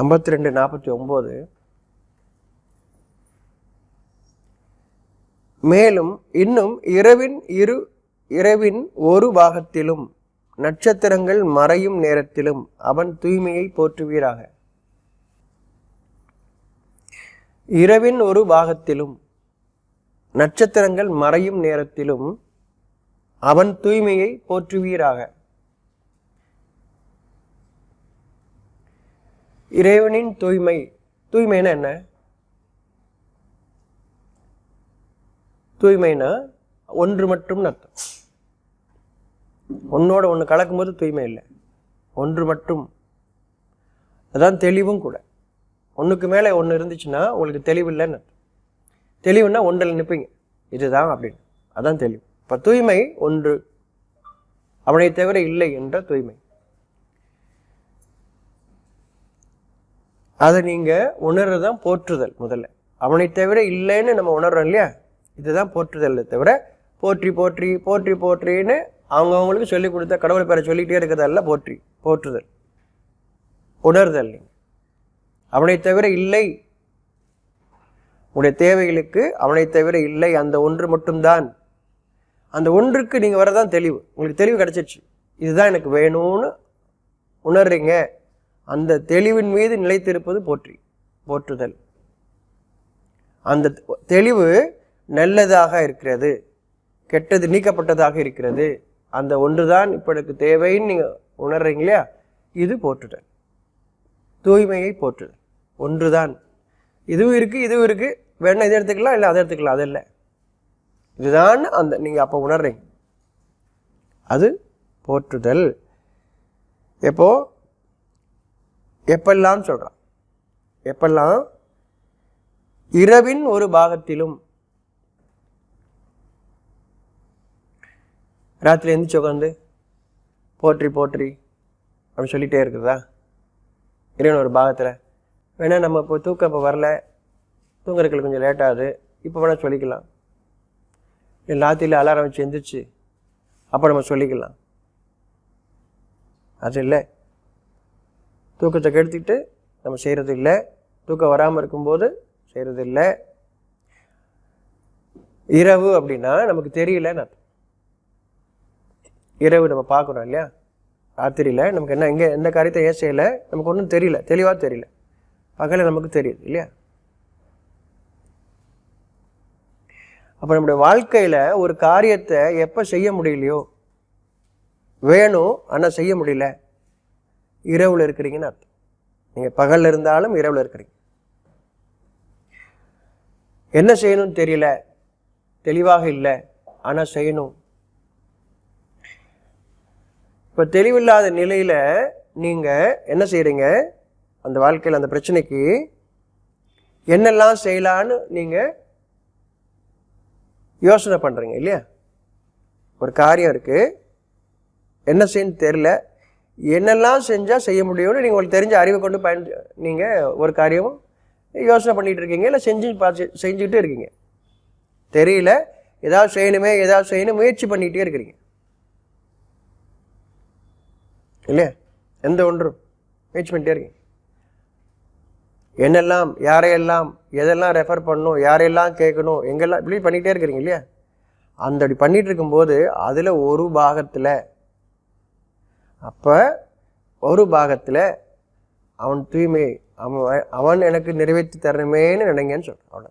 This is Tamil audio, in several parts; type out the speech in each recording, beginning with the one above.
52:49. மேலும் இன்னும் இரவின் ஒரு பாகத்திலும் நட்சத்திரங்கள் மறையும் நேரத்திலும் அவன் தூய்மையை போற்றுவீராக. இரவின் ஒரு பாகத்திலும் நட்சத்திரங்கள் மறையும் நேரத்திலும் அவன் தூய்மையை போற்றுவீராக. இறைவனின் தூய்மைனா என்ன? தூய்மைனா ஒன்று மட்டும் அர்த்தம். ஒன்னோட ஒன்று கலக்கும்போது தூய்மை இல்லை, ஒன்று மட்டும். அதான் தெளிவும் கூட. ஒன்றுக்கு மேலே ஒன்று இருந்துச்சுன்னா உங்களுக்கு தெளிவு இல்லைன்னு அர்த்தம். தெளிவுன்னா ஒன்றில் நிற்பீங்க, இதுதான் அப்படின்னு, அதான் தெளிவு. இப்போ தூய்மை ஒன்று, அவனை தவிர இல்லை என்ற தூய்மை. அதை நீங்கள் உணர்றதான் போற்றுதல். முதல்ல அவனை தவிர இல்லைன்னு நம்ம உணர்றோம் இல்லையா, இதுதான் போற்றுதல். தவிர போற்றி போற்றி போற்றி போற்றின்னு அவங்கவுங்களுக்கு சொல்லிக் கொடுத்த கடவுள் பேரை சொல்லிகிட்டே இருக்கிறதல்ல போற்றுதல், உணர்தல். அவனை தவிர இல்லை, உடைய தேவைகளுக்கு அவனை தவிர இல்லை, அந்த ஒன்று மட்டும்தான். அந்த ஒன்றுக்கு நீங்கள் வரதான் தெளிவு. உங்களுக்கு தெளிவு கிடைச்சிருச்சு, இதுதான் எனக்கு வேணும்னு உணர்றீங்க. அந்த தெளிவின் மீது நிலைத்திருப்பது போற்றுதல். அந்த தெளிவு நல்லதாக இருக்கிறது, கெட்டது நீக்கப்பட்டதாக இருக்கிறது. அந்த ஒன்றுதான் இப்போ எனக்கு தேவைன்னு நீங்கள் உணர்றீங்க இல்லையா, இது போற்றுதல். தூய்மையை போற்றுதல். ஒன்றுதான், இதுவும் இருக்குது, வேணா இதை எடுத்துக்கலாம், இல்லை அதை எடுத்துக்கலாம், அது இல்லை, இதுதான் அந்த நீங்கள் அப்போ உணர்றீங்க, அது போற்றுதல். எப்பெல்லாம் சொல்கிறான், எப்பெல்லாம் இரவின் ஒரு பாகத்திலும். ராத்திரி எந்திரிச்சு உட்காந்து போற்றி போற்றி அப்படின்னு சொல்லிகிட்டே இருக்குதா? இரவின் ஒரு பாகத்தில் வேணா நம்ம இப்போ தூக்கம் இப்போ வரல, தூங்குறதுக்கு கொஞ்சம் லேட்டாகுது, இப்போ வேணால் சொல்லிக்கலாம். இல்லை ராத்திரியில் அலாரம் வச்சு எந்திரிச்சு அப்போ நம்ம சொல்லிக்கலாம். அது இல்லை, தூக்கத்தை கெடுத்துக்கிட்டு நம்ம செய்கிறது இல்லை, தூக்கம் வராமல் இருக்கும்போது செய்கிறது இல்லை. இரவு அப்படின்னா நமக்கு தெரியலன்னு அர்த்தம். இரவு நம்ம பார்க்குறோம் இல்லையா, ராத்திரியில் நமக்கு என்ன எங்கே எந்த காரியத்தை ஏன் செய்யலை நமக்கு ஒன்றும் தெரியல, தெளிவாக தெரியல. பகலில் நமக்கு தெரியுது இல்லையா. அப்போ நம்முடைய வாழ்க்கையில் ஒரு காரியத்தை எப்போ செய்ய முடியலையோ, வேணும் ஆனால் செய்ய முடியல, இரவில் இருக்கிறீங்கன்னு அர்த்தம். நீங்கள் பகலில் இருந்தாலும் இரவில் இருக்கிறீங்க. என்ன செய்யணும்னு தெரியல, தெளிவாக இல்லை, ஆனால் செய்யணும். இப்போ தெளிவில்லாத நிலையில் நீங்கள் என்ன செய்கிறீங்க, அந்த வாழ்க்கையில் அந்த பிரச்சனைக்கு என்னெல்லாம் செய்யலான்னு நீங்கள் யோசனை பண்ணுறீங்க இல்லையா. ஒரு காரியம் இருக்குது, என்ன செய்யணும்னு தெரியல, என்னெல்லாம் செஞ்சால் செய்ய முடியும்னு நீங்கள் உங்களுக்கு தெரிஞ்ச அறிவை கொண்டு நீங்கள் ஒரு காரியமும் யோசனை பண்ணிகிட்டு இருக்கீங்க, இல்லை செஞ்சுக்கிட்டே இருக்கீங்க. தெரியல, ஏதாவது செய்யணும் முயற்சி பண்ணிகிட்டே இருக்கிறீங்க இல்லையா. எந்த ஒன்றும் முயற்சி பண்ணிட்டே இருக்கீங்க. என்னெல்லாம், யாரையெல்லாம், எதெல்லாம் ரெஃபர் பண்ணணும், யாரையெல்லாம் கேட்கணும், எங்கெல்லாம், இப்படி பண்ணிகிட்டே இருக்கிறீங்க இல்லையா. அந்த அப்படி பண்ணிகிட்டு இருக்கும்போது அதில் ஒரு பாகத்தில், அப்போ ஒரு பாகத்தில் அவன் தூய்மை, அவன் எனக்கு நிறைவேற்றி தரணுமேன்னு நினைங்கன்னு சொல்கிறேன். அவ்வளோ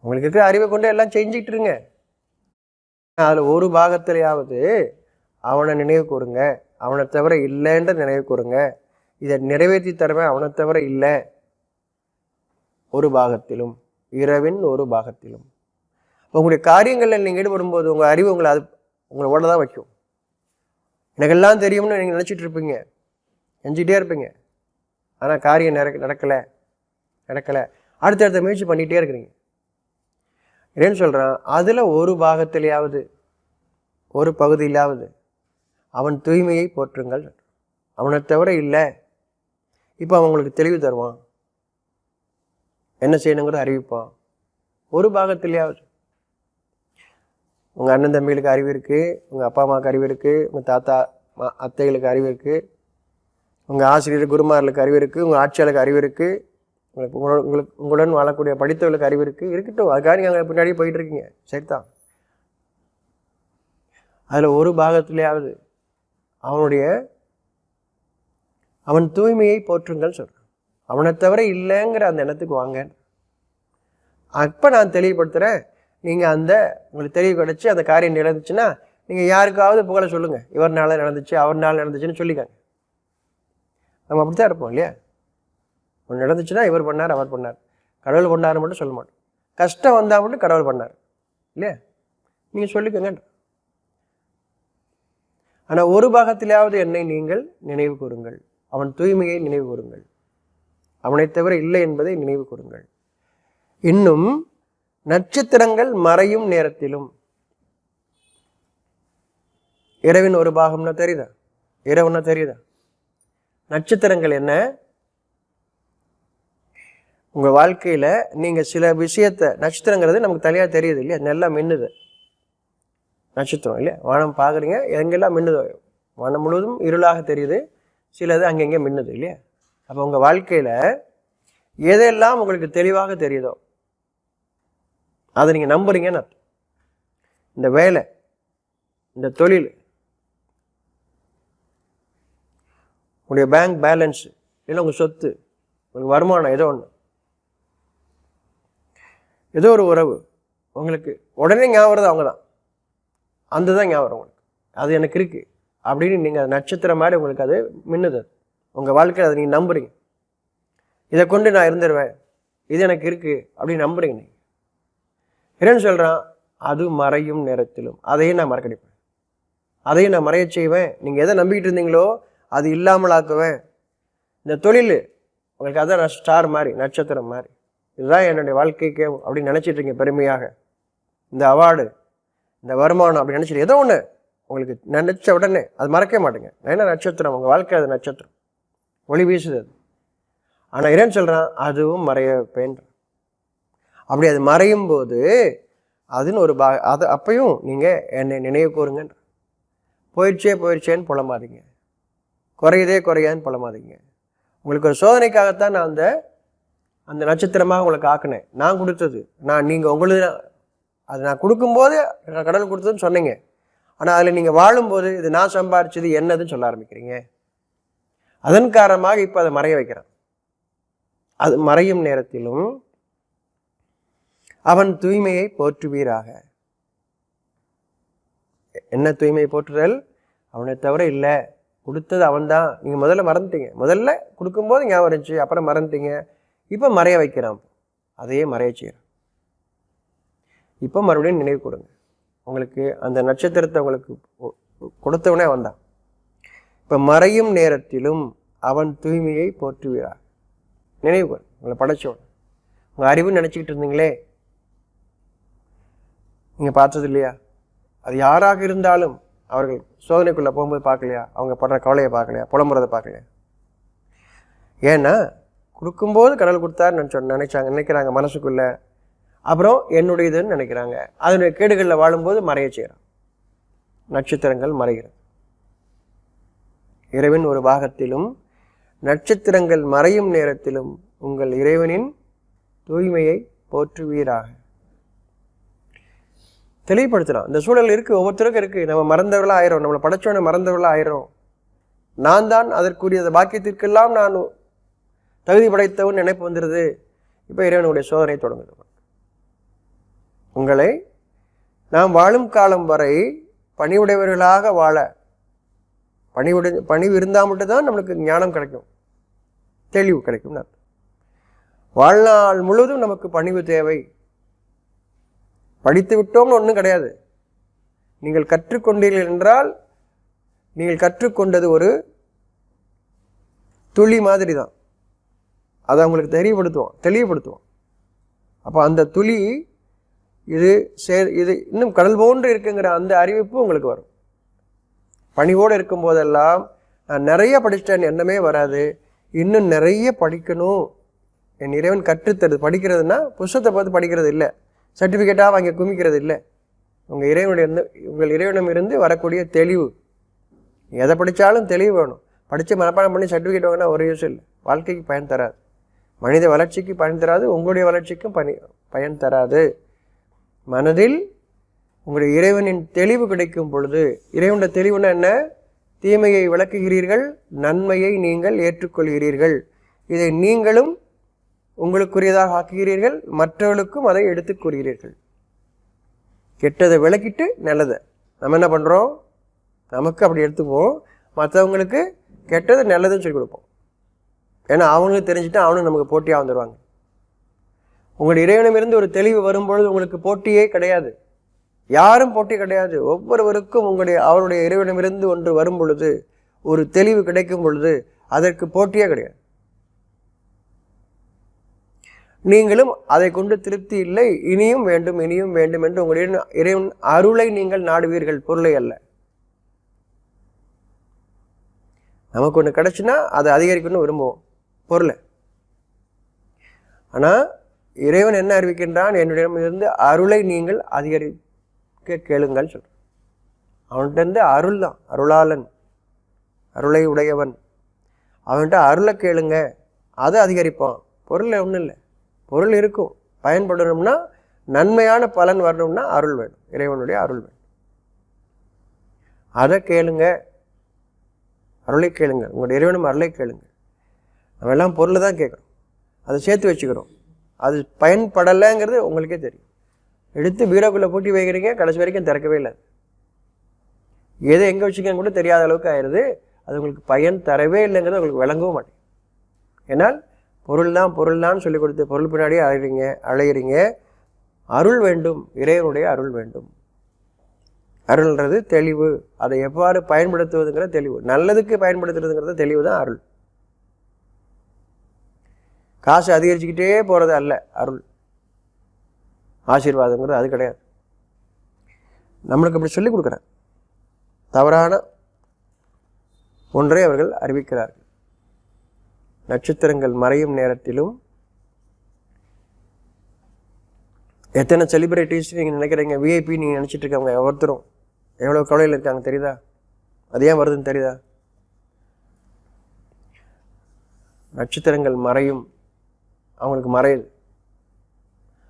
உங்களுக்கு இருக்கிற அறிவை கொண்டு எல்லாம் செஞ்சுக்கிட்டு இருங்க. அதில் ஒரு பாகத்திலேயாவது அவனை நினைவு கூறுங்க, அவனை தவிர இல்லைன்ற நினைவு கூறுங்க. இதை நிறைவேற்றி தருவேன் அவனை தவிர இல்லை. ஒரு பாகத்திலும், இரவின் ஒரு பாகத்திலும். உங்களுடைய காரியங்களில் நீங்கள் ஈடுபடும்போது உங்கள் அறிவு உங்களை ஓட தான் வைக்கும். எனக்கெல்லாம் தெரியும்னு நீங்கள் நினச்சிட்டு இருப்பீங்க, செஞ்சுக்கிட்டே இருப்பீங்க. ஆனால் காரியம் நடக்கலை. அடுத்தடுத்த முயற்சி பண்ணிகிட்டே இருக்கிறீங்க. ஏன்னு சொல்கிறான், அதில் ஒரு பாகத்திலேயாவது, ஒரு பகுதியிலாவது அவன் தூய்மையை போற்றுங்கள், அவனை தவிர இல்லை. இப்போ அவன் உங்களுக்கு தெளிவு தருவான், என்ன செய்யணுங்கிறத அறிவிப்பான். ஒரு பாகத்திலேயாவது. உங்கள் அண்ணன் தம்பிகளுக்கு அறிவு இருக்குது, உங்கள் அப்பா அம்மாவுக்கு அறிவு இருக்குது, உங்கள் தாத்தா அத்தைகளுக்கு அறிவு இருக்குது, உங்கள் ஆசிரியர் குருமார்களுக்கு அறிவு இருக்குது, உங்கள் ஆட்சியாளருக்கு அறிவு இருக்குது, உங்களுடன் வாழக்கூடிய படித்தவர்களுக்கு அறிவு இருக்குது, இருக்கட்டும். அதுக்காக நீங்கள் பின்னாடி போயிட்டு இருக்கீங்க, சரிதான். அதில் ஒரு பாகத்திலேயாவது அவன் தூய்மையை போற்றுங்கள் சொல்கிறான். அவனை தவிர இல்லைங்கிற அந்த எண்ணத்துக்கு வாங்க. அப்போ நான் தெளிவுபடுத்துகிறேன். நீங்கள் உங்களுக்கு தெளிவு கிடச்சி அந்த காரியம் நடந்துச்சுன்னா நீங்கள் யாருக்காவது புகழ சொல்லுங்கள். இவர்னால நடந்துச்சு, அவர்னால நடந்துச்சுன்னு சொல்லிக்காங்க. நம்ம அப்படி தான் இருப்போம் இல்லையா? ஒன்று நடந்துச்சுன்னா இவர் பண்ணார், அவர் பண்ணார், கடவுள் பண்ணார் மட்டும் சொல்ல மாட்டோம். கஷ்டம் வந்தால் மட்டும் கடவுள் பண்ணார் இல்லையா? நீங்கள் சொல்லிக்கங்க. ஆனால் ஒரு பாகத்திலாவது என்னை நீங்கள் நினைவு கூறுங்கள், அவன் தூய்மையை நினைவு கூறுங்கள், அவனை தவிர இல்லை என்பதை நினைவு கூறுங்கள். இன்னும் நட்சத்திரங்கள் மறையும் நேரத்திலும், இரவின் ஒரு பாகம்னா தெரியுதா? இரவுன்னா தெரியுதா? நட்சத்திரங்கள் என்ன? உங்கள் வாழ்க்கையில் நீங்கள் சில விஷயத்தை, நட்சத்திரங்கிறது நமக்கு தலையாக தெரியுது இல்லையா? நல்லா மின்னுது நட்சத்திரம் இல்லையா? வானம் பார்க்குறீங்க, எங்கெல்லாம் மின்னுது, வானம் முழுவதும் இருளாக தெரியுது, சிலது அங்கங்கே மின்னுது இல்லையா? அப்போ உங்கள் வாழ்க்கையில் எதெல்லாம் உங்களுக்கு தெளிவாக தெரியுதோ அதை நீங்கள் நம்புறீங்கன்னு அர்த்தம். இந்த வேலை, இந்த தொழில், உங்களுடைய பேங்க் பேலன்ஸு, இல்லை உங்கள் சொத்து, உங்களுக்கு வருமானம், ஏதோ ஒன்று, ஏதோ ஒரு உறவு உங்களுக்கு உடனே ஞாபகம் வருது, அவங்க தான், அந்த தான் ஞாபகம் உங்களுக்கு, அது எனக்கு இருக்குது அப்படின்னு நீங்கள் நட்சத்திரம் மாதிரி உங்களுக்கு அது மின்னுது. உங்கள் வாழ்க்கையில் அதை நீங்கள் நம்புறீங்க. இதை கொண்டு நான் இருந்துருவேன், இது எனக்கு இருக்குது அப்படின்னு நம்புறீங்க. நீங்கள் என்னன்னு சொல்கிறான்? அது மறையும் நேரத்திலும் அதையும் நான் மறக்கடிப்பேன், அதையும் நான் மறைய செய்வேன். நீங்கள் எதை நம்பிக்கிட்டு இருந்தீங்களோ அது இல்லாமல் ஆக்குவேன். இந்த தொழில் உங்களுக்கு அதான் ஸ்டார் மாதிரி, நட்சத்திரம் மாதிரி, இதுதான் என்னுடைய வாழ்க்கைக்கு அப்படின்னு நினச்சிட்டு இருக்கீங்க பெருமையாக. இந்த அவார்டு, இந்த வருமானம் அப்படி நினச்சிட்டு ஏதோ ஒன்று உங்களுக்கு நினச்ச உடனே அது மறக்க மாட்டேங்க. ஏன்னா நட்சத்திரம், உங்கள் வாழ்க்கை அது நட்சத்திரம், ஒளி வீசுது அது. ஆனால் இறைவன் சொல்கிறான் அதுவும் மறைய வைப்பேன். அப்படி அது மறையும் போது அதுன்னு ஒரு அது அப்பையும் நீங்கள் என்னை நினைவு கூறுங்கன்ற. போயிடுச்சேன்னு புலமாதீங்க, குறையாதுன்னு புலமாதீங்க. உங்களுக்கு ஒரு சோதனைக்காகத்தான் நான் அந்த நட்சத்திரமாக உங்களுக்கு ஆக்கினேன். நான் கொடுத்தது, நீங்கள் உங்களுக்கு அது நான் கொடுக்கும்போது நான் கடவுள் கொடுத்ததுன்னு சொன்னீங்க. ஆனால் அதில் நீங்கள் வாழும்போது இது நான் சம்பாரிச்சது என்னதுன்னு சொல்ல ஆரம்பிக்கிறீங்க. அதன் காரணமாக இப்போ அதை மறைய வைக்கிறான். அது மறையும் நேரத்திலும் அவன் தூய்மையை போற்றுவீராக. என்ன தூய்மையை போற்றுதல்? அவனை தவிர இல்லை, கொடுத்தது அவன்தான். நீங்கள் முதல்ல மறந்துட்டீங்க, முதல்ல கொடுக்கும்போது ஞாபகம் இருந்துச்சு, அப்புறம் மறந்துட்டீங்க. இப்போ மறைய வைக்கிறான், அதையே மறைய செய்கிறான். இப்போ மறுபடியும் நினைவு கொடுங்க. உங்களுக்கு அந்த நட்சத்திரத்தை உங்களுக்கு கொடுத்தவனே வந்தான். இப்போ மறையும் நேரத்திலும் அவன் தூய்மையை போற்றுவீராக. நினைவு கொடு, உங்களை படைச்சவன். உங்கள் அறிவுன்னு நினச்சிக்கிட்டு இருந்தீங்களே, நீங்கள் பார்த்தது இல்லையா? அது யாராக இருந்தாலும் அவர்கள் சோதனைக்குள்ளே போகும்போது பார்க்கலையா? அவங்க படுற கவலையை பார்க்கலையா? புலம்புறதை பார்க்கலையா? ஏன்னா கொடுக்கும்போது கடவுள் கொடுத்தாருன்னு நினைக்கிறாங்க மனசுக்குள்ளே. அப்புறம் என்னுடையதுன்னு நினைக்கிறாங்க. அதனுடைய கேடுகளில் வாழும்போது மறைய செய்கிறான். நட்சத்திரங்கள் மறைகிறது. இரவின் ஒரு பாகத்திலும் நட்சத்திரங்கள் மறையும் நேரத்திலும் உங்கள் இறைவனின் தூய்மையை போற்றுவீராக. தெளிவுபடுத்துகிறான். இந்த சூழல் இருக்குது, ஒவ்வொருத்தருக்கும் இருக்குது. நம்ம மறந்தவர்களாக ஆயிரும், நம்மளை படைச்சவனை மறந்தவர்களாக ஆயிரும். நான் தான் அதற்குரிய பாக்கியத்திற்கெல்லாம் நான் தகுதி படைத்தவன் நினைப்பு வந்துடுது. இப்போ இறைவனுடைய சோதனை தொடங்குது. உங்களை நாம் வாழும் காலம் வரை பணிவுடையவர்களாக வாழ, பணிவு இருந்தால் மட்டும்தான் நம்மளுக்கு ஞானம் கிடைக்கும், தெளிவு கிடைக்கும். வாழ்நாள் முழுவதும் நமக்கு பணிவு தேவை. படித்து விட்டோம்னு ஒன்றும் கிடையாது. நீங்கள் கற்றுக்கொண்டீர்கள் என்றால் நீங்கள் கற்றுக்கொண்டது ஒரு துளி மாதிரி தான். அதை அவங்களுக்கு தெளிவுபடுத்துவோம். அப்போ அந்த துளி இது இன்னும் கடல் போன்று இருக்குங்கிற அந்த அறிவிப்பு உங்களுக்கு வரும். பணிவோடு இருக்கும்போதெல்லாம் நான் நிறைய படிச்சிட்டேன் எண்ணமே வராது. இன்னும் நிறைய படிக்கணும், என் இறைவன் கற்றுத்தருது. படிக்கிறதுனா புஸ்தத்தை பார்த்து படிக்கிறது இல்லை, சர்டிஃபிகேட்டாக வாங்கி குமிக்கிறது இல்லை. உங்கள் இறைவனிடம் இருந்து வரக்கூடிய தெளிவு. எதை படித்தாலும் தெளிவு வேணும். படித்து மனப்பாடம் பண்ணி சர்டிஃபிகேட் வாங்கினா ஒரு யூஸ் இல்லை, வாழ்க்கைக்கு பயன் தராது. மனித வளர்ச்சிக்கு பயன் தராது, உங்களுடைய வளர்ச்சிக்கும் பயன் தராது. மனதில் உங்களுடைய இறைவனின் தெளிவு கிடைக்கும் பொழுது, இறைவனுடைய தெளிவுன்னா என்ன? தீமையை விளக்குகிறீர்கள், நன்மையை நீங்கள் ஏற்றுக்கொள்கிறீர்கள். இதை நீங்களும் உங்களுக்குரியதாக ஆக்குகிறீர்கள், மற்றவர்களுக்கும் அதை எடுத்துக் கூறுகிறீர்கள். கெட்டதை விளக்கிட்டு நல்லதை நம்ம என்ன பண்ணுறோம்? நமக்கு அப்படி எடுத்துக்குவோம், மற்றவங்களுக்கு கெட்டது நல்லதுன்னு சொல்லி கொடுப்போம். ஏன்னா அவங்களுக்கு தெரிஞ்சுட்டா அவனும் நமக்கு போட்டியாக வந்துடுவாங்க. உங்களுடைய இறைவனமிருந்து ஒரு தெளிவு வரும்பொழுது உங்களுக்கு போட்டியே கிடையாது, யாரும் போட்டி கிடையாது. ஒவ்வொருவருக்கும் அவருடைய இறைவனமிருந்து ஒன்று வரும் பொழுது, ஒரு தெளிவு கிடைக்கும் பொழுது அதற்கு போட்டியே கிடையாது. நீங்களும் அதை கொண்டு திருப்தி இல்லை, இனியும் வேண்டும் இனியும் வேண்டும் என்று உங்களுடைய இறைவன் அருளை நீங்கள் நாடுவீர்கள், பொருளை அல்ல. நமக்கு ஒன்று கிடைச்சுன்னா அதை அதிகரிக்கணும்னு விரும்புவோம், பொருளை. ஆனால் இறைவன் என்ன அறிவிக்கின்றான்? என்னுடையிலிருந்து அருளை நீங்கள் அதிகரிக்க கேளுங்கள் சொல்ற. அவன்கிட்ட அருள் தான், அருளாளன், அருளை உடையவன். அவன்கிட்ட அருளை கேளுங்க, அதை அதிகரிப்பான். பொருள் ஒன்றும் இல்லை, பொருள் இருக்கும், பயன்படணும்னா நன்மையான பலன் வரணும்னா அருள் வேணும், இறைவனுடைய அருள் வேணும். அதை கேளுங்க, அருளை கேளுங்க, உங்களுடைய இறைவனும் அருளை கேளுங்க. நம்ம எல்லாம் பொருளை தான் கேட்குறோம், அதை சேர்த்து வச்சுக்கிறோம். அது பயன்படலைங்கிறது உங்களுக்கே தெரியும். எடுத்து பீரோக்குள்ளே பூட்டி வைக்கிறீங்க, கடைசி வரைக்கும் திறக்கவே இல்லை. எதை எங்கே வச்சுக்கன்னு கூட தெரியாத அளவுக்கு ஆயிடுது. அது உங்களுக்கு பயன் தரவே இல்லைங்கிறது உங்களுக்கு விளங்கவும் மாட்டேங்குது. ஏன்னால் பொருள் தான் சொல்லி கொடுத்து பொருள் பின்னாடியே அழைகிறீங்க. அருள் வேண்டும், இறைவனுடைய அருள் வேண்டும். அருள்ன்றது தெளிவு, அதை எவ்வாறு பயன்படுத்துவதுங்கிற தெளிவு, நல்லதுக்கு பயன்படுத்துறதுங்கிறது தெளிவு தான் அருள். காசு அதிகரிச்சுக்கிட்டே போகிறது அல்ல அருள். ஆசீர்வாதங்கிறது அது கிடையாது. நம்மளுக்கு அப்படி சொல்லிக் கொடுக்குறேன். தவறான ஒன்றை அவர்கள் அறிவிக்கிறார்கள். நட்சத்திரங்கள் மறையும் நேரத்திலும் எத்தனை செலிபிரிட்டிஸ் நீங்கள் நினைக்கிறீங்க, விஐபி நீங்கள் நினச்சிட்டு இருக்கவங்க ஒவ்வொருத்தரும் எவ்வளோ கவலையில் இருக்காங்க தெரியுதா? அது ஏன் வருதுன்னு தெரியுதா? நட்சத்திரங்கள் மறையும், அவங்களுக்கு மறையுது.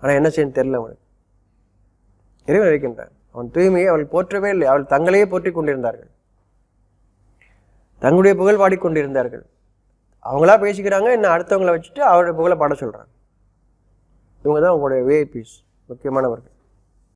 ஆனால் என்ன செய்யணும் தெரியல அவனுக்கு. இறைவன் இருக்கின்றான், அவன் தூய்மையை அவள் போற்றவே இல்லை. அவள் தங்களையே போற்றி கொண்டிருந்தார்கள், தங்களுடைய புகழ் பாடிக்கொண்டிருந்தார்கள். அவங்களா பேசிக்கிறாங்க, இன்னும் அடுத்தவங்களை வச்சுட்டு அவருடைய புகழை பாட சொல்கிறாங்க. இவங்க தான் உங்களுடைய விஐபிஸ், முக்கியமானவர்கள்.